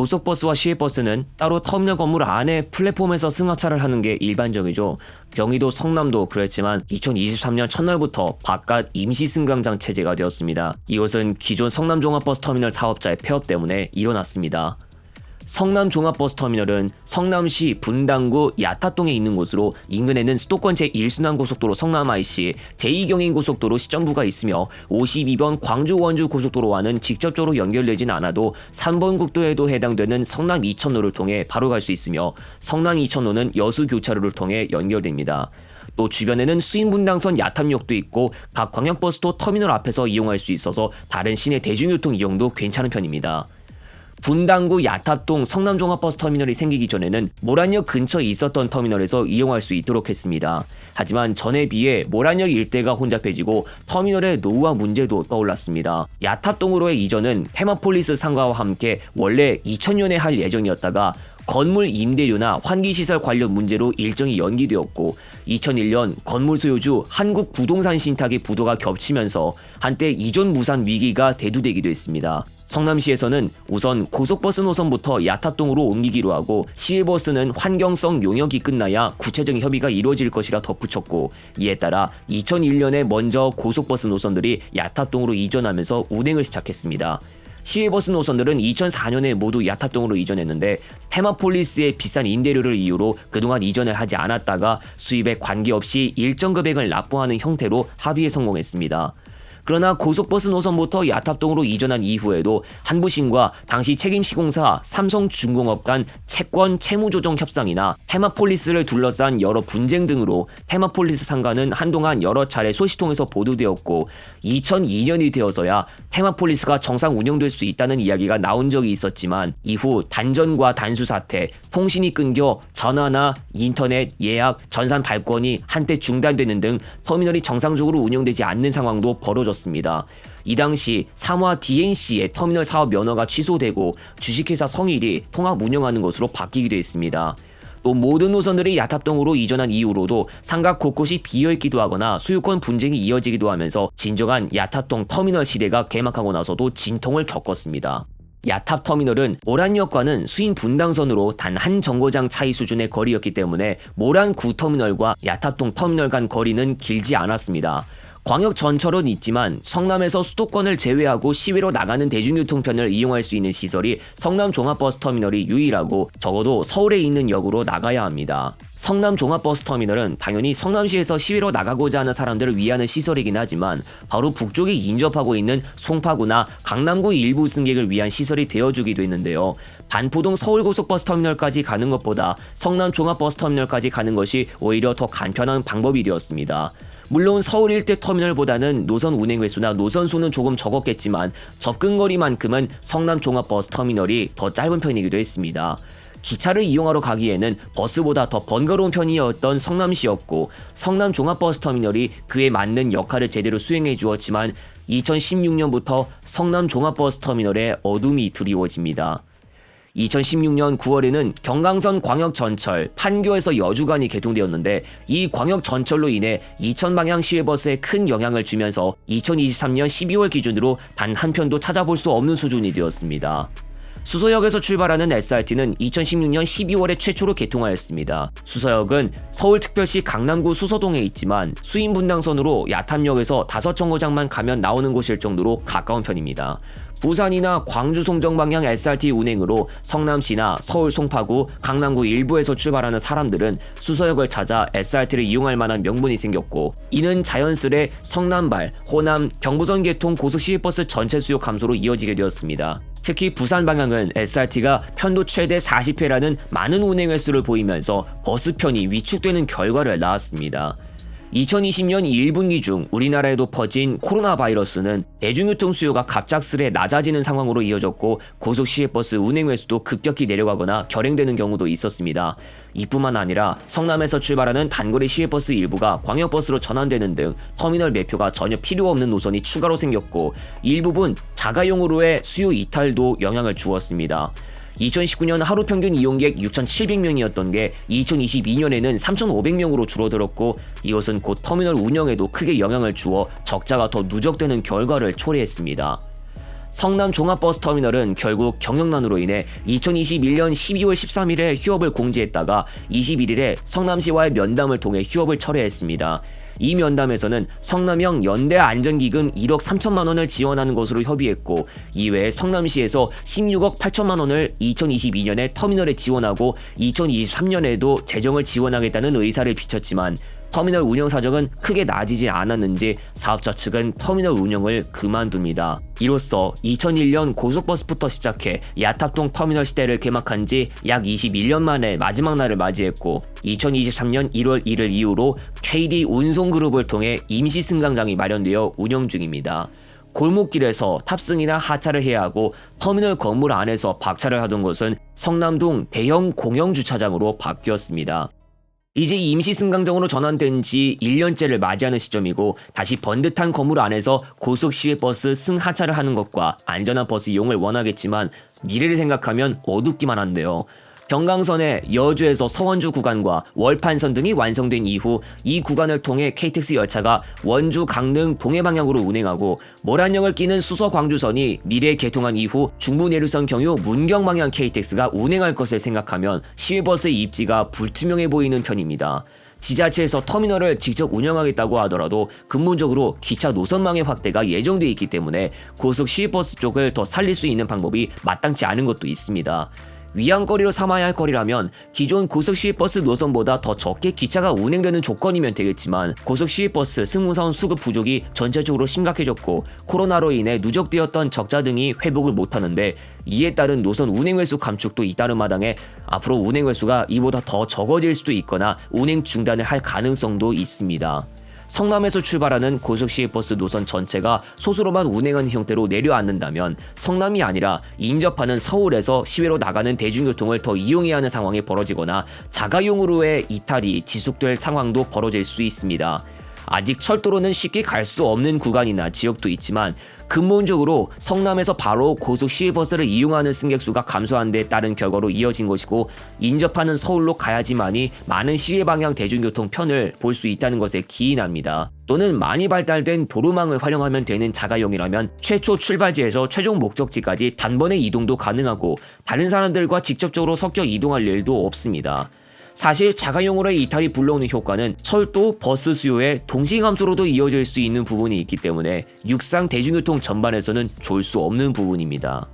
고속버스와 시외버스는 따로 터미널 건물 안에 플랫폼에서 승하차를 하는 게 일반적이죠. 경기도 성남도 그랬지만 2023년 첫날부터 바깥 임시 승강장 체제가 되었습니다. 이것은 기존 성남종합버스터미널 사업자의 폐업 때문에 일어났습니다. 성남종합버스터미널은 성남시 분당구 야타동에 있는 곳으로 인근에는 수도권 제1순환고속도로 성남-IC, 제2경인고속도로 시점부가 있으며 52번 광주-원주 고속도로와는 직접적으로 연결되진 않아도 3번 국도에도 해당되는 성남 이천로를 통해 바로 갈 수 있으며 성남 이천로는 여수교차로를 통해 연결됩니다. 또 주변에는 수인분당선 야탐역도 있고 각 광역버스도 터미널 앞에서 이용할 수 있어서 다른 시내 대중교통 이용도 괜찮은 편입니다. 분당구 야탑동 성남종합버스터미널이 생기기 전에는 모란역 근처에 있었던 터미널에서 이용할 수 있도록 했습니다. 하지만 전에 비해 모란역 일대가 혼잡해지고 터미널의 노후화 문제도 떠올랐습니다. 야탑동으로의 이전은 테마폴리스 상가와 함께 원래 2000년에 할 예정이었다가 건물 임대료나 환기시설 관련 문제로 일정이 연기되었고 2001년 건물 소유주 한국부동산신탁의 부도가 겹치면서 한때 이전 무산 위기가 대두되기도 했습니다. 성남시에서는 우선 고속버스 노선부터 야탑동으로 옮기기로 하고 시외버스는 환경성 용역이 끝나야 구체적인 협의가 이루어질 것이라 덧붙였고 이에 따라 2001년에 먼저 고속버스 노선들이 야탑동으로 이전하면서 운행을 시작했습니다. 시외버스 노선들은 2004년에 모두 야탑동으로 이전했는데 테마폴리스의 비싼 임대료를 이유로 그동안 이전을 하지 않았다가 수입에 관계없이 일정 금액을 납부하는 형태로 합의에 성공했습니다. 그러나 고속버스 노선부터 야탑동으로 이전한 이후에도 한부신과 당시 책임시공사 삼성중공업 간 채권 채무조정 협상이나 테마폴리스를 둘러싼 여러 분쟁 등으로 테마폴리스 상가는 한동안 여러 차례 소식통에서 보도되었고 2002년이 되어서야 테마폴리스가 정상 운영될 수 있다는 이야기가 나온 적이 있었지만 이후 단전과 단수 사태, 통신이 끊겨 전화나 인터넷, 예약, 전산 발권이 한때 중단되는 등 터미널이 정상적으로 운영되지 않는 상황도 벌어졌습니다. 이 당시 삼화 DNC의 터미널 사업 면허가 취소되고 주식회사 성일이 통합 운영하는 것으로 바뀌기도 했습니다. 또 모든 노선들이 야탑동으로 이전한 이후로도 상가 곳곳이 비어있기도 하거나 소유권 분쟁이 이어지기도 하면서 진정한 야탑동 터미널 시대가 개막하고 나서도 진통을 겪었습니다. 야탑 터미널은 모란역과는 수인 분당선으로 단 한 정거장 차이 수준의 거리였기 때문에 모란 구터미널과 야탑동 터미널 간 거리는 길지 않았습니다. 광역 전철은 있지만 성남에서 수도권을 제외하고 시외로 나가는 대중교통편을 이용할 수 있는 시설이 성남종합버스터미널이 유일하고 적어도 서울에 있는 역으로 나가야 합니다. 성남종합버스터미널은 당연히 성남시에서 시외로 나가고자 하는 사람들을 위하는 시설이긴 하지만 바로 북쪽에 인접하고 있는 송파구나 강남구 일부 승객을 위한 시설이 되어주기도 했는데요. 반포동 서울고속버스터미널까지 가는 것보다 성남종합버스터미널까지 가는 것이 오히려 더 간편한 방법이 되었습니다. 물론 서울 일대 터미널보다는 노선 운행 횟수나 노선 수는 조금 적었겠지만 접근거리만큼은 성남종합버스터미널이 더 짧은 편이기도 했습니다. 기차를 이용하러 가기에는 버스보다 더 번거로운 편이었던 성남시였고 성남종합버스터미널이 그에 맞는 역할을 제대로 수행해 주었지만 2016년부터 성남종합버스터미널에 어둠이 드리워집니다. 2016년 9월에는 경강선 광역전철 판교에서 여주간이 개통되었는데 이 광역전철로 인해 이천방향 시외버스에 큰 영향을 주면서 2023년 12월 기준으로 단 한 편도 찾아볼 수 없는 수준이 되었습니다. 수서역에서 출발하는 SRT는 2016년 12월에 최초로 개통하였습니다. 수서역은 서울특별시 강남구 수서동에 있지만 수인분당선으로 야탐역에서 5정거장만 가면 나오는 곳일 정도로 가까운 편입니다. 부산이나 광주 송정 방향 SRT 운행으로 성남시나 서울 송파구, 강남구 일부에서 출발하는 사람들은 수서역을 찾아 SRT를 이용할 만한 명분이 생겼고 이는 자연스레 성남발, 호남, 경부선 개통 고속시외버스 전체 수요 감소로 이어지게 되었습니다. 특히 부산 방향은 SRT가 편도 최대 40회라는 많은 운행 횟수를 보이면서 버스편이 위축되는 결과를 낳았습니다. 2020년 1분기 중 우리나라에도 퍼진 코로나 바이러스는 대중교통 수요가 갑작스레 낮아지는 상황으로 이어졌고 고속 시외버스 운행 횟수도 급격히 내려가거나 결행되는 경우도 있었습니다. 이뿐만 아니라 성남에서 출발하는 단거리 시외버스 일부가 광역버스로 전환되는 등 터미널 매표가 전혀 필요 없는 노선이 추가로 생겼고 일부분 자가용으로의 수요 이탈도 영향을 주었습니다. 2019년 하루 평균 이용객 6,700명이었던 게 2022년에는 3,500명으로 줄어들었고 이것은 곧 터미널 운영에도 크게 영향을 주어 적자가 더 누적되는 결과를 초래했습니다. 성남 종합버스터미널은 결국 경영난으로 인해 2021년 12월 13일에 휴업을 공지했다가 21일에 성남시와의 면담을 통해 휴업을 철회했습니다. 이 면담에서는 성남형 연대안전기금 1억 3천만 원을 지원하는 것으로 협의했고, 이외에 성남시에서 16억 8천만 원을 2022년에 터미널에 지원하고 2023년에도 재정을 지원하겠다는 의사를 비쳤지만 터미널 운영 사정은 크게 나아지지 않았는지 사업자 측은 터미널 운영을 그만둡니다. 이로써 2001년 고속버스부터 시작해 야탑동 터미널 시대를 개막한 지 약 21년 만에 마지막 날을 맞이했고, 2023년 1월 1일 이후로 KD 운송그룹을 통해 임시 승강장이 마련되어 운영 중입니다. 골목길에서 탑승이나 하차를 해야 하고 터미널 건물 안에서 박차를 하던 것은 성남동 대형 공영주차장으로 바뀌었습니다. 이제 임시 승강장으로 전환된 지 1년째를 맞이하는 시점이고, 다시 번듯한 건물 안에서 고속 시외버스 승하차를 하는 것과 안전한 버스 이용을 원하겠지만 미래를 생각하면 어둡기만 한데요. 경강선의 여주에서 서원주 구간과 월판선 등이 완성된 이후 이 구간을 통해 KTX 열차가 원주, 강릉, 동해 방향으로 운행하고, 모란역을 끼는 수서 광주선이 미래에 개통한 이후 중부 내륙선 경유 문경 방향 KTX가 운행할 것을 생각하면 시외버스의 입지가 불투명해 보이는 편입니다. 지자체에서 터미널을 직접 운영하겠다고 하더라도 근본적으로 기차 노선망의 확대가 예정돼 있기 때문에 고속 시외버스 쪽을 더 살릴 수 있는 방법이 마땅치 않은 것도 있습니다. 위안거리로 삼아야 할 거리라면 기존 고속 시외버스 노선보다 더 적게 기차가 운행되는 조건이면 되겠지만, 고속 시외버스 승무사원 수급 부족이 전체적으로 심각해졌고 코로나로 인해 누적되었던 적자 등이 회복을 못하는데, 이에 따른 노선 운행 횟수 감축도 잇따른 마당에 앞으로 운행 횟수가 이보다 더 적어질 수도 있거나 운행 중단을 할 가능성도 있습니다. 성남에서 출발하는 고속 시외버스 노선 전체가 소수로만 운행하는 형태로 내려앉는다면 성남이 아니라 인접하는 서울에서 시외로 나가는 대중교통을 더 이용해야 하는 상황이 벌어지거나 자가용으로의 이탈이 지속될 상황도 벌어질 수 있습니다. 아직 철도로는 쉽게 갈 수 없는 구간이나 지역도 있지만 근본적으로 성남에서 바로 고속 시외버스를 이용하는 승객수가 감소한 데 따른 결과로 이어진 것이고, 인접하는 서울로 가야지만이 많은 시외 방향 대중교통 편을 볼 수 있다는 것에 기인합니다. 또는 많이 발달된 도로망을 활용하면 되는 자가용이라면 최초 출발지에서 최종 목적지까지 단번에 이동도 가능하고 다른 사람들과 직접적으로 섞여 이동할 일도 없습니다. 사실 자가용으로의 이탈이 불러오는 효과는 철도, 버스 수요의 동시 감소로도 이어질 수 있는 부분이 있기 때문에 육상 대중교통 전반에서는 좋을 수 없는 부분입니다.